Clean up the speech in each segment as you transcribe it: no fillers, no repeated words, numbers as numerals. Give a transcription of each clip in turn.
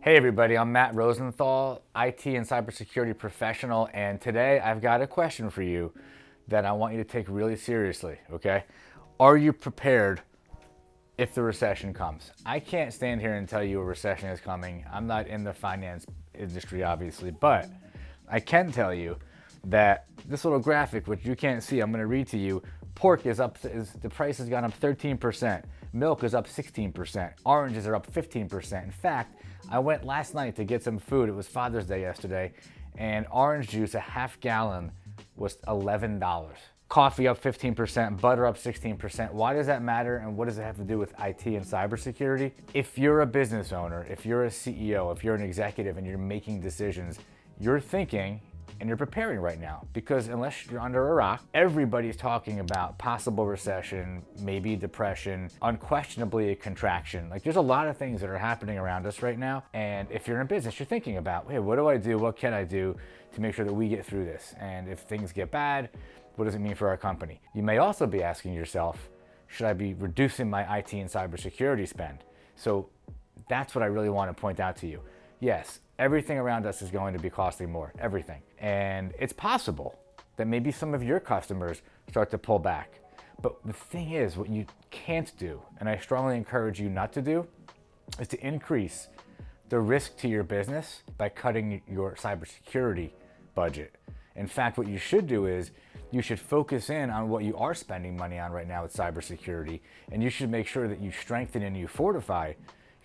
Hey everybody, I'm Matt Rosenthal, IT and cybersecurity professional, and today I've got a question for you that I want you to take really seriously, okay? Are you prepared if the recession comes? I can't stand here and tell you a recession is coming. I'm not in the finance industry, obviously, but I can tell you that this little graphic, which you can't see, I'm gonna read to you. Pork is up, the price has gone up 13%. Milk is up 16%. Oranges are up 15%. In fact, I went last night to get some food. It was Father's Day yesterday, and orange juice, a half gallon, was $11. Coffee up 15%, butter up 16%. Why does that matter, and what does it have to do with IT and cybersecurity? If you're a business owner, if you're a CEO, if you're an executive and you're making decisions, you're thinking and you're preparing right now, because unless you're under a rock, everybody's talking about possible recession, maybe depression, unquestionably a contraction. Like, there's a lot of things that are happening around us right now. And if you're in business, you're thinking about, hey, what do I do? What can I do to make sure that we get through this? And if things get bad, what does it mean for our company? You may also be asking yourself, should I be reducing my IT and cybersecurity spend? So that's what I really want to point out to you. Yes, everything around us is going to be costing more, everything. And it's possible that maybe some of your customers start to pull back. But the thing is, what you can't do, and I strongly encourage you not to do, is to increase the risk to your business by cutting your cybersecurity budget. In fact, what you should do is you should focus in on what you are spending money on right now with cybersecurity, and you should make sure that you strengthen and you fortify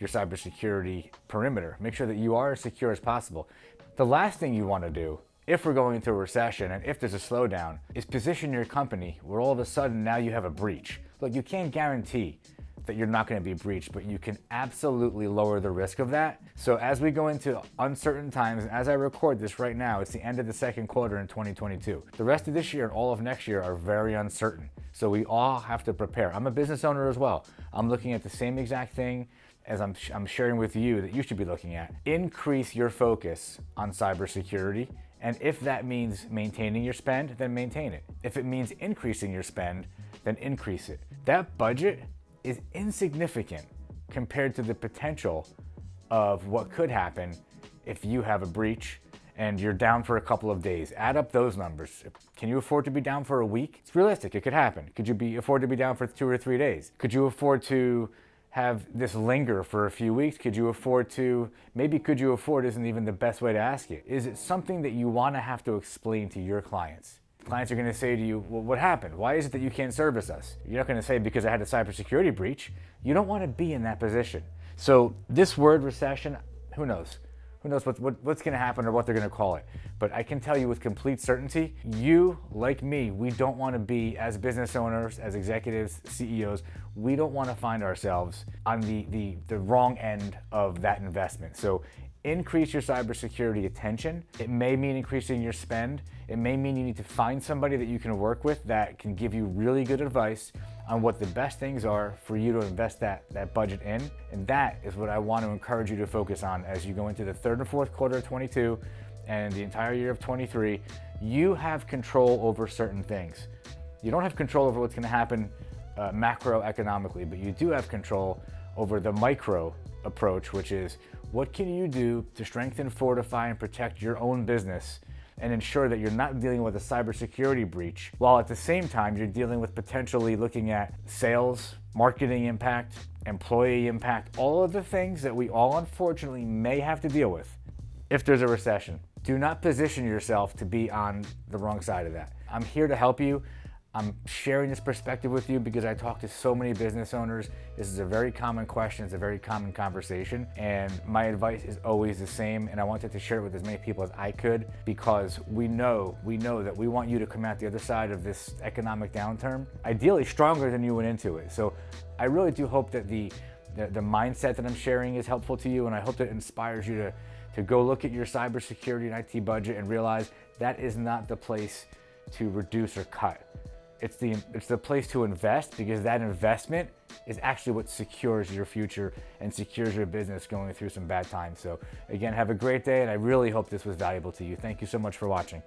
your cybersecurity perimeter. Make sure that you are as secure as possible. The last thing you want to do, if we're going into a recession and if there's a slowdown, is position your company where all of a sudden now you have a breach. Look, you can't guarantee that you're not going to be breached, but you can absolutely lower the risk of that. So as we go into uncertain times, and as I record this right now, it's the end of the second quarter in 2022. The rest of this year and all of next year are very uncertain. So we all have to prepare. I'm a business owner as well. I'm looking at the same exact thing as I'm sharing with you that you should be looking at. Increase your focus on cybersecurity. And if that means maintaining your spend, then maintain it. If it means increasing your spend, then increase it. That budget is insignificant compared to the potential of what could happen if you have a breach and you're down for a couple of days. Add up those numbers. Can you afford to be down for a week? It's realistic, it could happen. Could you afford to be down for 2 or 3 days? Could you afford to have this linger for a few weeks? Could you afford to, maybe could you afford isn't even the best way to ask it. Is it something that you want to have to explain to your clients? Clients are going to say to you, well, what happened? Why is it that you can't service us? You're not going to say because I had a cybersecurity breach. You don't want to be in that position. So this word recession, who knows? Who knows what's going to happen or what they're going to call it. But I can tell you with complete certainty, you, like me, we don't want to be, as business owners, as executives, CEOs, we don't want to find ourselves on the wrong end of that investment. So increase your cybersecurity attention. It may mean increasing your spend. It may mean you need to find somebody that you can work with that can give you really good advice on what the best things are for you to invest that budget in. And that is what I want to encourage you to focus on as you go into the third and fourth quarter of 22 and the entire year of 23. You have control over certain things. You don't have control over what's going to happen macroeconomically, but you do have control over the micro approach, which is what can you do to strengthen, fortify, and protect your own business and ensure that you're not dealing with a cybersecurity breach, while at the same time you're dealing with potentially looking at sales, marketing impact, employee impact, all of the things that we all unfortunately may have to deal with if there's a recession. Do not position yourself to be on the wrong side of that. I'm here to help you. I'm sharing this perspective with you because I talk to so many business owners. This is a very common question, it's a very common conversation, and my advice is always the same, and I wanted to share it with as many people as I could because we know that we want you to come out the other side of this economic downturn, ideally stronger than you went into it. So I really do hope that the mindset that I'm sharing is helpful to you, and I hope that it inspires you to go look at your cybersecurity and IT budget and realize that is not the place to reduce or cut. It's the place to invest, because that investment is actually what secures your future and secures your business going through some bad times. So again, have a great day, and I really hope this was valuable to you. Thank you so much for watching.